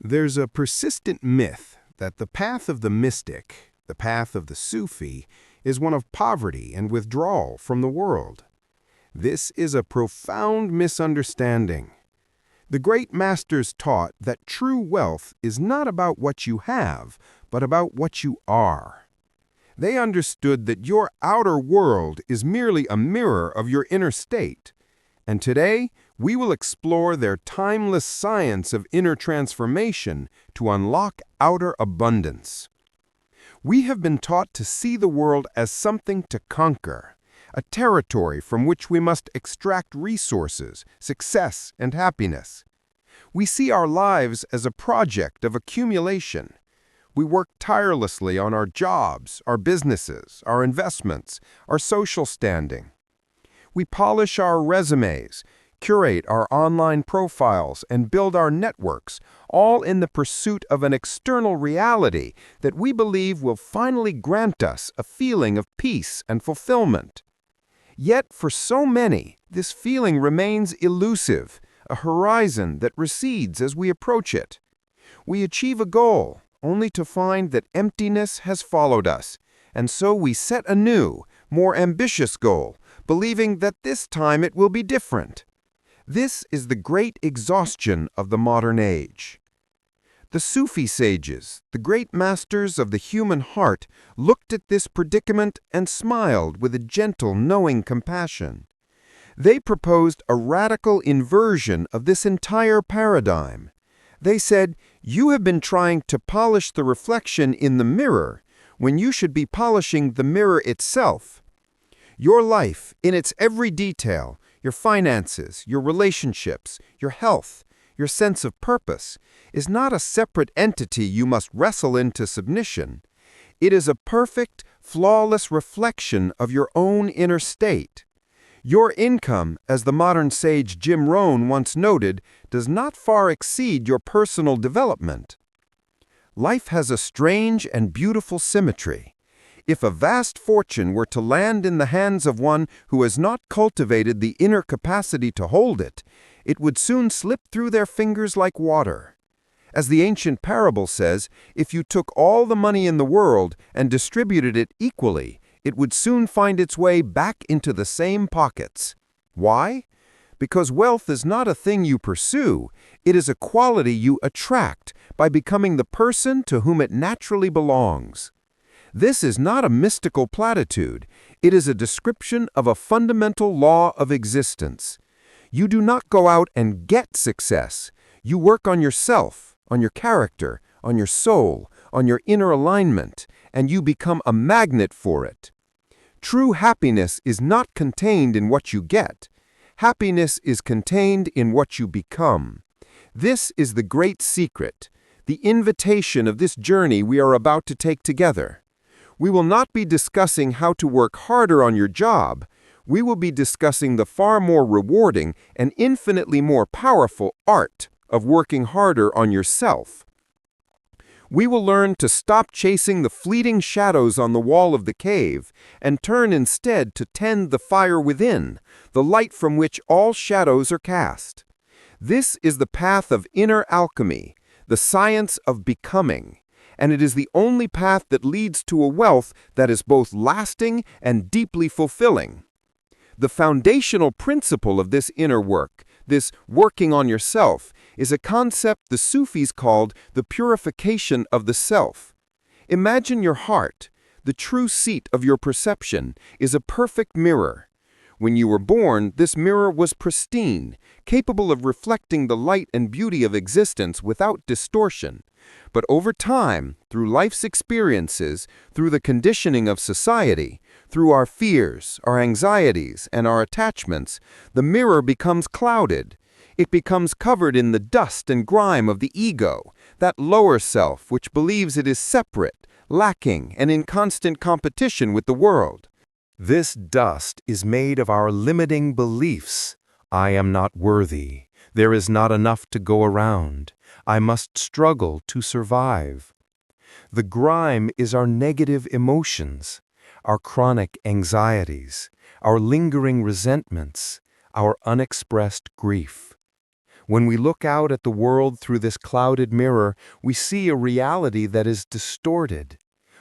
There's a persistent myth that the path of the mystic, the path of the Sufi, is one of poverty and withdrawal from the world. This is a profound misunderstanding. The great masters taught that true wealth is not about what you have, but about what you are. They understood that your outer world is merely a mirror of your inner state. And today, we will explore their timeless science of inner transformation to unlock outer abundance. We have been taught to see the world as something to conquer, a territory from which we must extract resources, success, and happiness. We see our lives as a project of accumulation. We work tirelessly on our jobs, our businesses, our investments, our social standing. We polish our resumes, curate our online profiles, and build our networks, all in the pursuit of an external reality that we believe will finally grant us a feeling of peace and fulfillment. Yet, for so many, this feeling remains elusive, a horizon that recedes as we approach it. We achieve a goal, only to find that emptiness has followed us, and so we set a new, more ambitious goal, believing that this time it will be different. This is the great exhaustion of the modern age. The Sufi sages, the great masters of the human heart, looked at this predicament and smiled with a gentle, knowing compassion. They proposed a radical inversion of this entire paradigm. They said, "You have been trying to polish the reflection in the mirror when you should be polishing the mirror itself. Your life, in its every detail, your finances, your relationships, your health, your sense of purpose, is not a separate entity you must wrestle into submission. It is a perfect, flawless reflection of your own inner state. Your income, as the modern sage Jim Rohn once noted, does not far exceed your personal development." Life has a strange and beautiful symmetry. If a vast fortune were to land in the hands of one who has not cultivated the inner capacity to hold it, it would soon slip through their fingers like water. As the ancient parable says, if you took all the money in the world and distributed it equally, it would soon find its way back into the same pockets. Why? Because wealth is not a thing you pursue, it is a quality you attract by becoming the person to whom it naturally belongs. This is not a mystical platitude, it is a description of a fundamental law of existence. You do not go out and get success, you work on yourself, on your character, on your soul, on your inner alignment, and you become a magnet for it. True happiness is not contained in what you get. Happiness is contained in what you become. This is the great secret, the invitation of this journey we are about to take together. We will not be discussing how to work harder on your job. We will be discussing the far more rewarding and infinitely more powerful art of working harder on yourself. We will learn to stop chasing the fleeting shadows on the wall of the cave and turn instead to tend the fire within, the light from which all shadows are cast. This is the path of inner alchemy, the science of becoming, and it is the only path that leads to a wealth that is both lasting and deeply fulfilling. The foundational principle of this inner work, this working on yourself, is a concept the Sufis called the purification of the self. Imagine your heart, the true seat of your perception, is a perfect mirror. When you were born, this mirror was pristine, capable of reflecting the light and beauty of existence without distortion. But over time, through life's experiences, through the conditioning of society, through our fears, our anxieties, and our attachments, the mirror becomes clouded. It becomes covered in the dust and grime of the ego, that lower self which believes it is separate, lacking, and in constant competition with the world. This dust is made of our limiting beliefs. I am not worthy. There is not enough to go around. I must struggle to survive. The grime is our negative emotions, our chronic anxieties, our lingering resentments, our unexpressed grief. When we look out at the world through this clouded mirror, we see a reality that is distorted.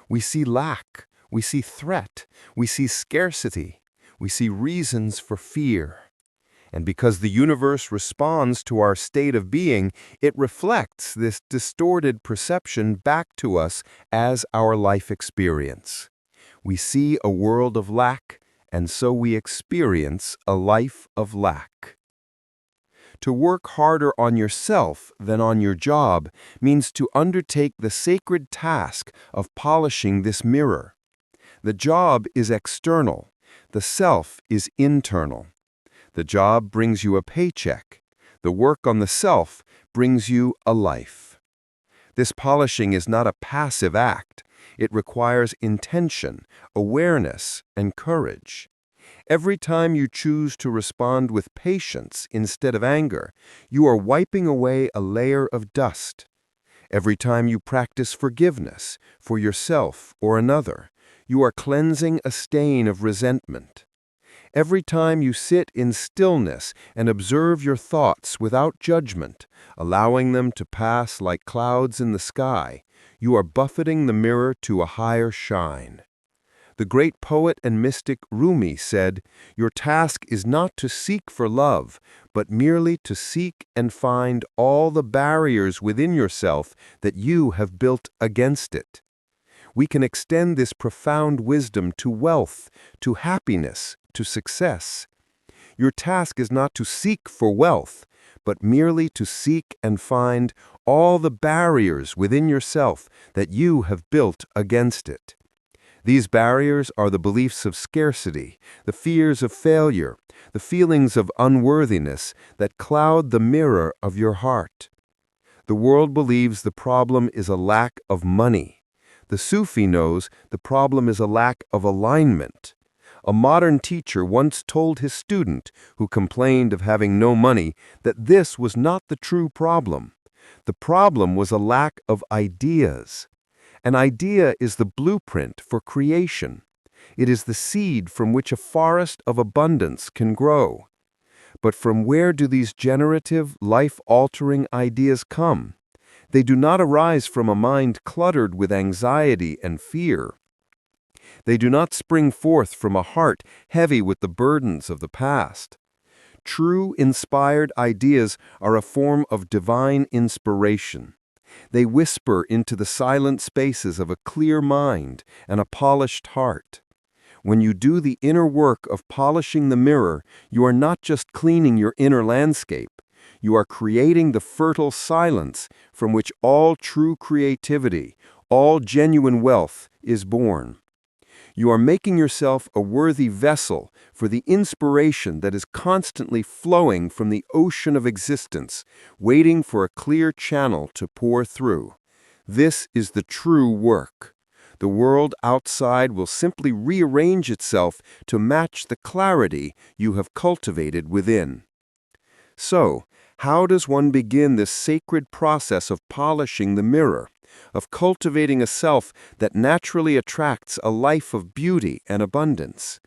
We see lack, we see threat, we see scarcity, we see reasons for fear. And because the universe responds to our state of being, it reflects this distorted perception back to us as our life experience. We see a world of lack, and so we experience a life of lack. To work harder on yourself than on your job means to undertake the sacred task of polishing this mirror. The job is external, the self is internal. The job brings you a paycheck. The work on the self brings you a life. This polishing is not a passive act. It requires intention, awareness, and courage. Every time you choose to respond with patience instead of anger, you are wiping away a layer of dust. Every time you practice forgiveness for yourself or another, you are cleansing a stain of resentment. Every time you sit in stillness and observe your thoughts without judgment, allowing them to pass like clouds in the sky, you are buffeting the mirror to a higher shine. The great poet and mystic Rumi said, "Your task is not to seek for love, but merely to seek and find all the barriers within yourself that you have built against it." We can extend this profound wisdom to wealth, to happiness, to success. Your task is not to seek for wealth, but merely to seek and find all the barriers within yourself that you have built against it. These barriers are the beliefs of scarcity, the fears of failure, the feelings of unworthiness that cloud the mirror of your heart. The world believes the problem is a lack of money. The Sufi knows the problem is a lack of alignment. A modern teacher once told his student, who complained of having no money, that this was not the true problem. The problem was a lack of ideas. An idea is the blueprint for creation. It is the seed from which a forest of abundance can grow. But from where do these generative, life-altering ideas come? They do not arise from a mind cluttered with anxiety and fear. They do not spring forth from a heart heavy with the burdens of the past. True, inspired ideas are a form of divine inspiration. They whisper into the silent spaces of a clear mind and a polished heart. When you do the inner work of polishing the mirror, you are not just cleaning your inner landscape. You are creating the fertile silence from which all true creativity, all genuine wealth is born. You are making yourself a worthy vessel for the inspiration that is constantly flowing from the ocean of existence, waiting for a clear channel to pour through. This is the true work. The world outside will simply rearrange itself to match the clarity you have cultivated within. So, how does one begin this sacred process of polishing the mirror, of cultivating a self that naturally attracts a life of beauty and abundance?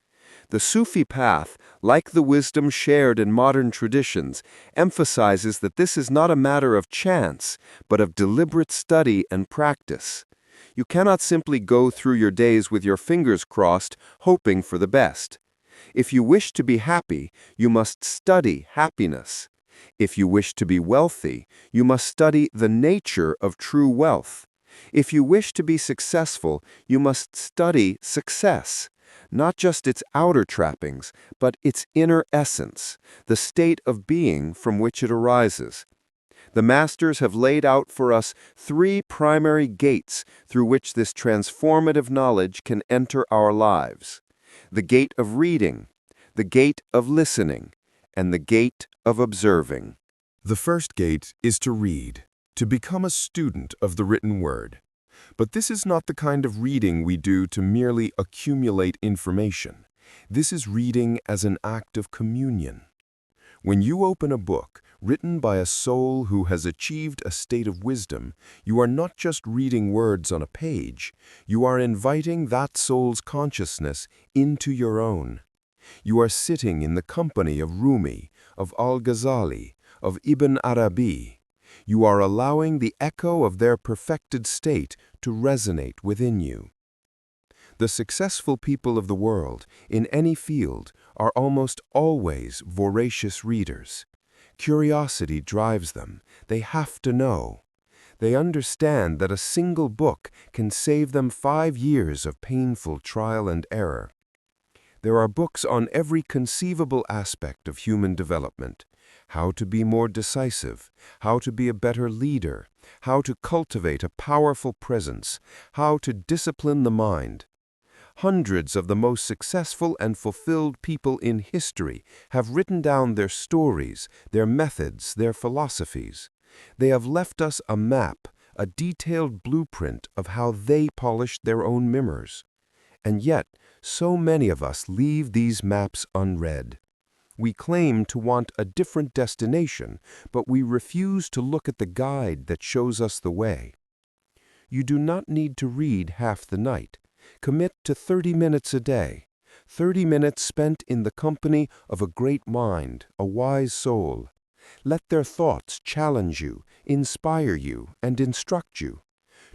The Sufi path, like the wisdom shared in modern traditions, emphasizes that this is not a matter of chance, but of deliberate study and practice. You cannot simply go through your days with your fingers crossed, hoping for the best. If you wish to be happy, you must study happiness. If you wish to be wealthy, you must study the nature of true wealth. If you wish to be successful, you must study success, not just its outer trappings, but its inner essence, the state of being from which it arises. The masters have laid out for us 3 primary gates through which this transformative knowledge can enter our lives: the gate of reading, the gate of listening, and the gate of observing. The first gate is to read, to become a student of the written word. But this is not the kind of reading we do to merely accumulate information. This is reading as an act of communion. When you open a book written by a soul who has achieved a state of wisdom, you are not just reading words on a page, you are inviting that soul's consciousness into your own. You are sitting in the company of Rumi, of Al-Ghazali, of Ibn Arabi. You are allowing the echo of their perfected state to resonate within you. The successful people of the world, in any field, are almost always voracious readers. Curiosity drives them. They have to know. They understand that a single book can save them 5 years of painful trial and error. There are books on every conceivable aspect of human development: how to be more decisive, how to be a better leader, how to cultivate a powerful presence, how to discipline the mind. Hundreds of the most successful and fulfilled people in history have written down their stories, their methods, their philosophies. They have left us a map, a detailed blueprint of how they polished their own mirrors. And yet, so many of us leave these maps unread. We claim to want a different destination, but we refuse to look at the guide that shows us the way. You do not need to read half the night. Commit to 30 minutes a day, 30 minutes spent in the company of a great mind, a wise soul. Let their thoughts challenge you, inspire you, and instruct you.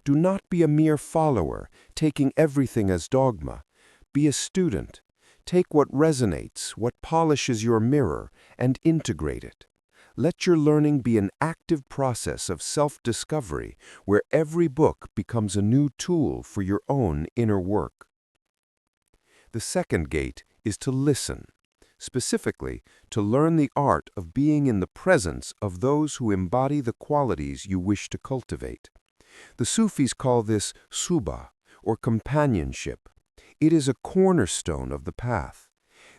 Do not be a mere follower, taking everything as dogma. Be a student. Take what resonates, what polishes your mirror, and integrate it. Let your learning be an active process of self-discovery where every book becomes a new tool for your own inner work. The second gate is to listen. Specifically, to learn the art of being in the presence of those who embody the qualities you wish to cultivate. The Sufis call this suhbah, or companionship. It is a cornerstone of the path.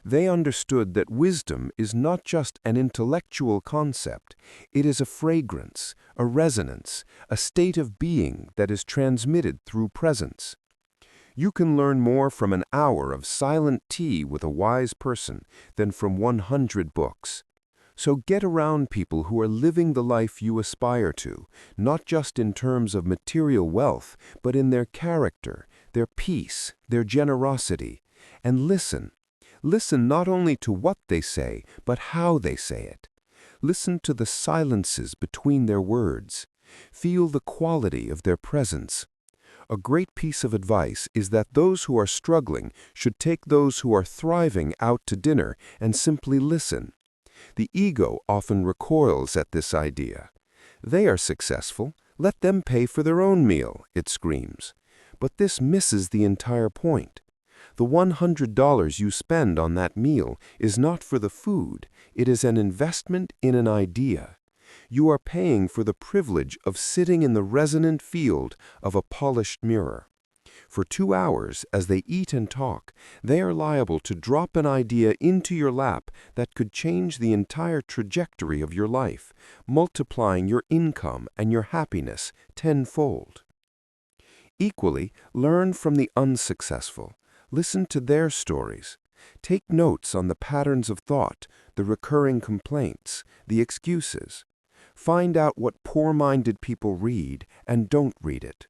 They understood that wisdom is not just an intellectual concept. It is a fragrance, a resonance, a state of being that is transmitted through presence. You can learn more from an hour of silent tea with a wise person than from 100 books. So get around people who are living the life you aspire to, not just in terms of material wealth, but in their character, their peace, their generosity. And listen. Listen not only to what they say, but how they say it. Listen to the silences between their words. Feel the quality of their presence. A great piece of advice is that those who are struggling should take those who are thriving out to dinner and simply listen. The ego often recoils at this idea. They are successful, let them pay for their own meal, it screams. But this misses the entire point. The $100 you spend on that meal is not for the food, it is an investment in an idea. You are paying for the privilege of sitting in the resonant field of a polished mirror. For 2 hours, as they eat and talk, they are liable to drop an idea into your lap that could change the entire trajectory of your life, multiplying your income and your happiness tenfold. Equally, learn from the unsuccessful. Listen to their stories. Take notes on the patterns of thought, the recurring complaints, the excuses. Find out what poor-minded people read and don't read it.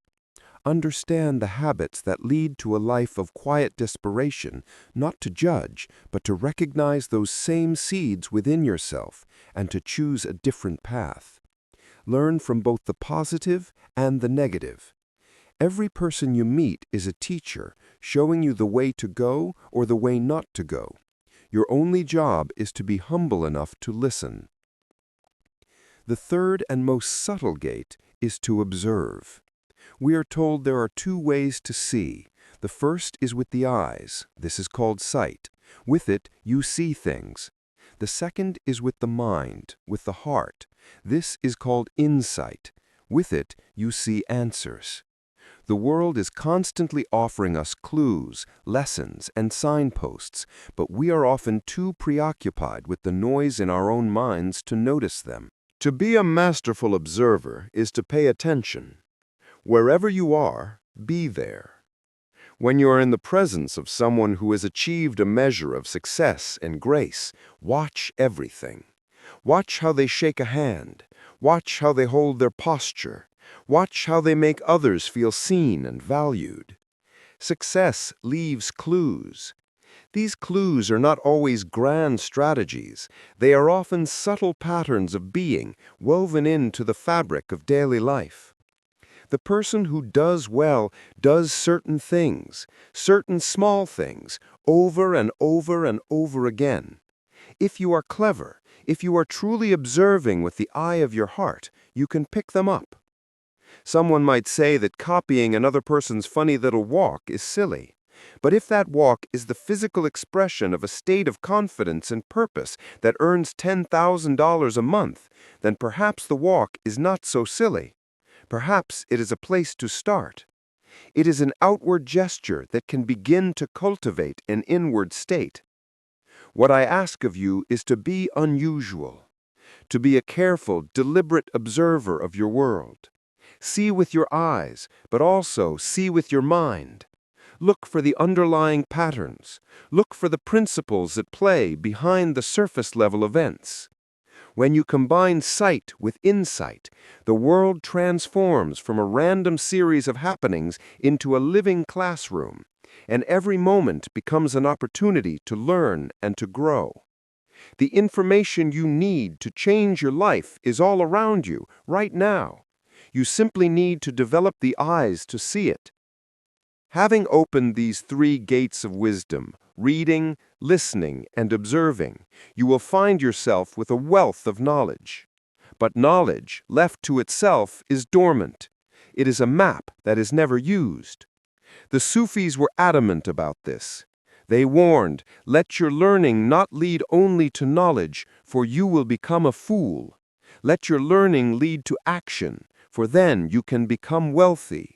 Understand the habits that lead to a life of quiet desperation, not to judge, but to recognize those same seeds within yourself and to choose a different path. Learn from both the positive and the negative. Every person you meet is a teacher, showing you the way to go or the way not to go. Your only job is to be humble enough to listen. The third and most subtle gate is to observe. We are told there are 2 ways to see. The first is with the eyes. This is called sight. With it, you see things. The second is with the mind, with the heart. This is called insight. With it, you see answers. The world is constantly offering us clues, lessons, and signposts, but we are often too preoccupied with the noise in our own minds to notice them. To be a masterful observer is to pay attention. Wherever you are, be there. When you are in the presence of someone who has achieved a measure of success and grace, watch everything. Watch how they shake a hand. Watch how they hold their posture. Watch how they make others feel seen and valued. Success leaves clues. These clues are not always grand strategies. They are often subtle patterns of being woven into the fabric of daily life. The person who does well does certain things, certain small things, over and over and over again. If you are clever, if you are truly observing with the eye of your heart, you can pick them up. Someone might say that copying another person's funny little walk is silly. But if that walk is the physical expression of a state of confidence and purpose that earns $10,000 a month, then perhaps the walk is not so silly. Perhaps it is a place to start. It is an outward gesture that can begin to cultivate an inward state. What I ask of you is to be unusual, to be a careful, deliberate observer of your world. See with your eyes, but also see with your mind. Look for the underlying patterns. Look for the principles at play behind the surface-level events. When you combine sight with insight, the world transforms from a random series of happenings into a living classroom, and every moment becomes an opportunity to learn and to grow. The information you need to change your life is all around you, right now. You simply need to develop the eyes to see it. Having opened these three gates of wisdom, reading, listening, and observing, you will find yourself with a wealth of knowledge. But knowledge, left to itself, is dormant. It is a map that is never used. The Sufis were adamant about this. They warned, "Let your learning not lead only to knowledge, for you will become a fool. Let your learning lead to action, for then you can become wealthy."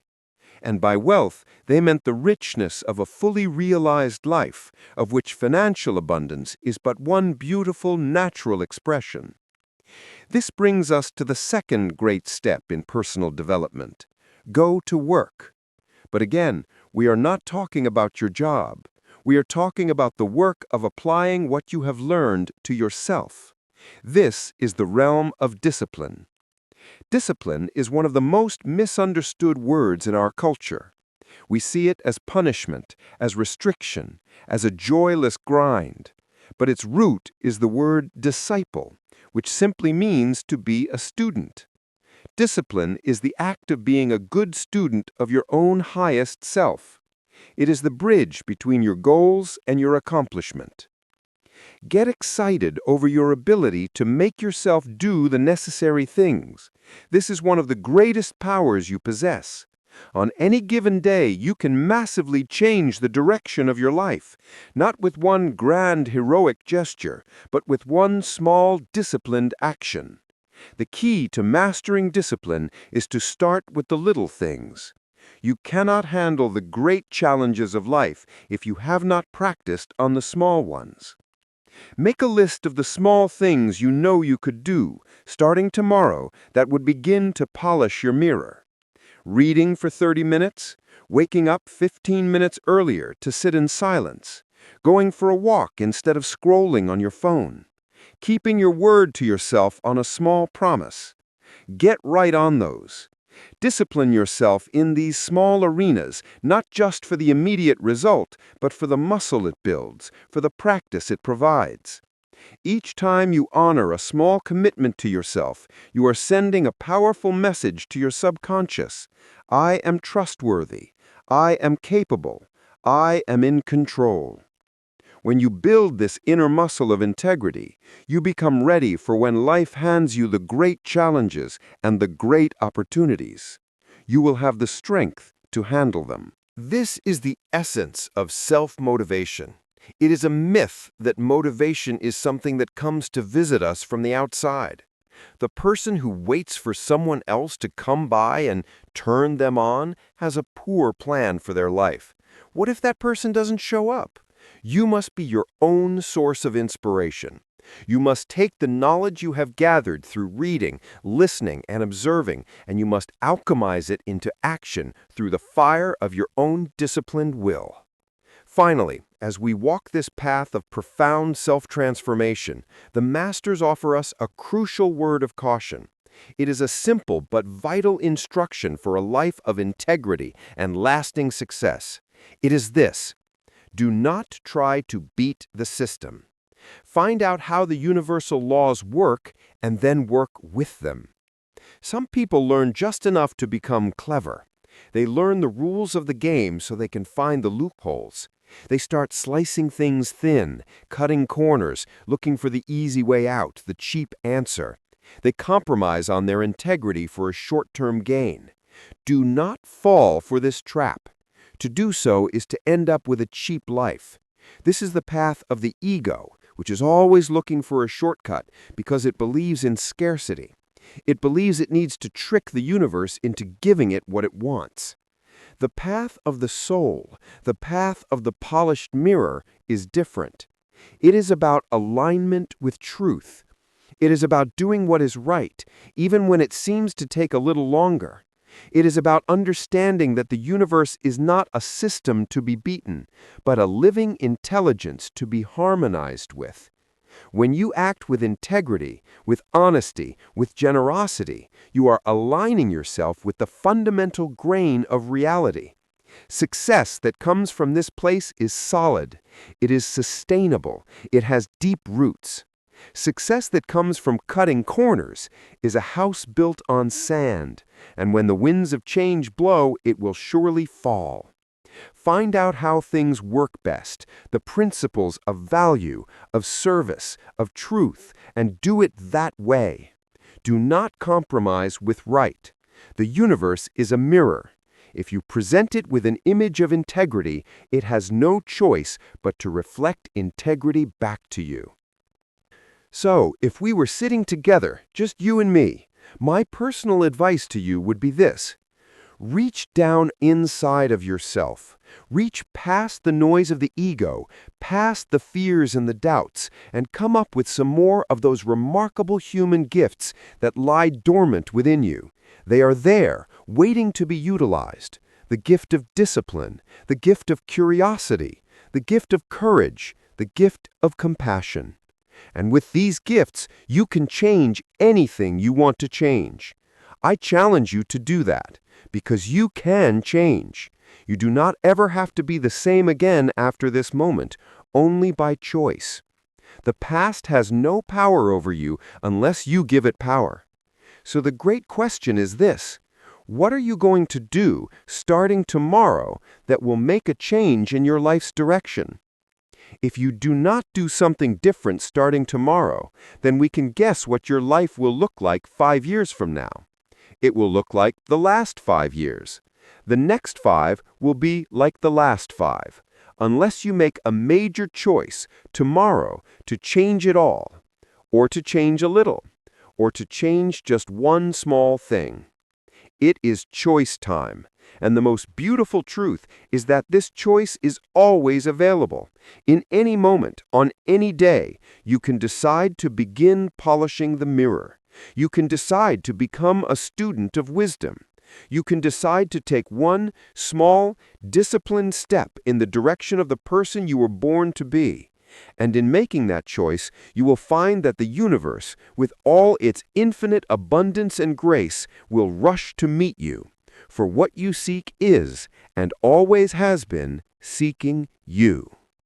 And by wealth, they meant the richness of a fully realized life, of which financial abundance is but one beautiful, natural expression. This brings us to the second great step in personal development. Go to work. But again, we are not talking about your job. We are talking about the work of applying what you have learned to yourself. This is the realm of discipline. Discipline is one of the most misunderstood words in our culture. We see it as punishment, as restriction, as a joyless grind. But its root is the word disciple, which simply means to be a student. Discipline is the act of being a good student of your own highest self. It is the bridge between your goals and your accomplishment. Get excited over your ability to make yourself do the necessary things. This is one of the greatest powers you possess. On any given day, you can massively change the direction of your life, not with one grand heroic gesture, but with one small disciplined action. The key to mastering discipline is to start with the little things. You cannot handle the great challenges of life if you have not practiced on the small ones. Make a list of the small things you know you could do, starting tomorrow, that would begin to polish your mirror. Reading for 30 minutes, waking up 15 minutes earlier to sit in silence, going for a walk instead of scrolling on your phone, keeping your word to yourself on a small promise. Get right on those. Discipline yourself in these small arenas, not just for the immediate result, but for the muscle it builds, for the practice it provides. Each time you honor a small commitment to yourself, you are sending a powerful message to your subconscious. I am trustworthy. I am capable. I am in control. When you build this inner muscle of integrity, you become ready for when life hands you the great challenges and the great opportunities. You will have the strength to handle them. This is the essence of self-motivation. It is a myth that motivation is something that comes to visit us from the outside. The person who waits for someone else to come by and turn them on has a poor plan for their life. What if that person doesn't show up? You must be your own source of inspiration. You must take the knowledge you have gathered through reading, listening, and observing, and you must alchemize it into action through the fire of your own disciplined will. Finally, as we walk this path of profound self-transformation, the Masters offer us a crucial word of caution. It is a simple but vital instruction for a life of integrity and lasting success. It is this: Do not try to beat the system. Find out how the universal laws work and then work with them. Some people learn just enough to become clever. They learn the rules of the game so they can find the loopholes. They start slicing things thin, cutting corners, looking for the easy way out, the cheap answer. They compromise on their integrity for a short-term gain. Do not fall for this trap. To do so is to end up with a cheap life. This is the path of the ego, which is always looking for a shortcut because it believes in scarcity. It believes it needs to trick the universe into giving it what it wants. The path of the soul, the path of the polished mirror, is different. It is about alignment with truth. It is about doing what is right, even when it seems to take a little longer. It is about understanding that the universe is not a system to be beaten, but a living intelligence to be harmonized with. When you act with integrity, with honesty, with generosity, you are aligning yourself with the fundamental grain of reality. Success that comes from this place is solid. It is sustainable. It has deep roots. Success that comes from cutting corners is a house built on sand, and when the winds of change blow, it will surely fall. Find out how things work best, the principles of value, of service, of truth, and do it that way. Do not compromise with right. The universe is a mirror. If you present it with an image of integrity, it has no choice but to reflect integrity back to you. So, if we were sitting together, just you and me, my personal advice to you would be this. Reach down inside of yourself. Reach past the noise of the ego, past the fears and the doubts, and come up with some more of those remarkable human gifts that lie dormant within you. They are there, waiting to be utilized. The gift of discipline, the gift of curiosity, the gift of courage, the gift of compassion. And with these gifts, you can change anything you want to change. I challenge you to do that, because you can change. You do not ever have to be the same again after this moment, only by choice. The past has no power over you unless you give it power. So the great question is this: what are you going to do starting tomorrow that will make a change in your life's direction? If you do not do something different starting tomorrow, then we can guess what your life will look like 5 years from now. It will look like the last 5 years. The next 5 will be like the last 5, unless you make a major choice tomorrow to change it all, or to change a little, or to change just one small thing. It is choice time, and the most beautiful truth is that this choice is always available. In any moment, on any day, you can decide to begin polishing the mirror. You can decide to become a student of wisdom. You can decide to take one small, disciplined step in the direction of the person you were born to be. And in making that choice, you will find that the universe, with all its infinite abundance and grace, will rush to meet you. For what you seek is, and always has been, seeking you.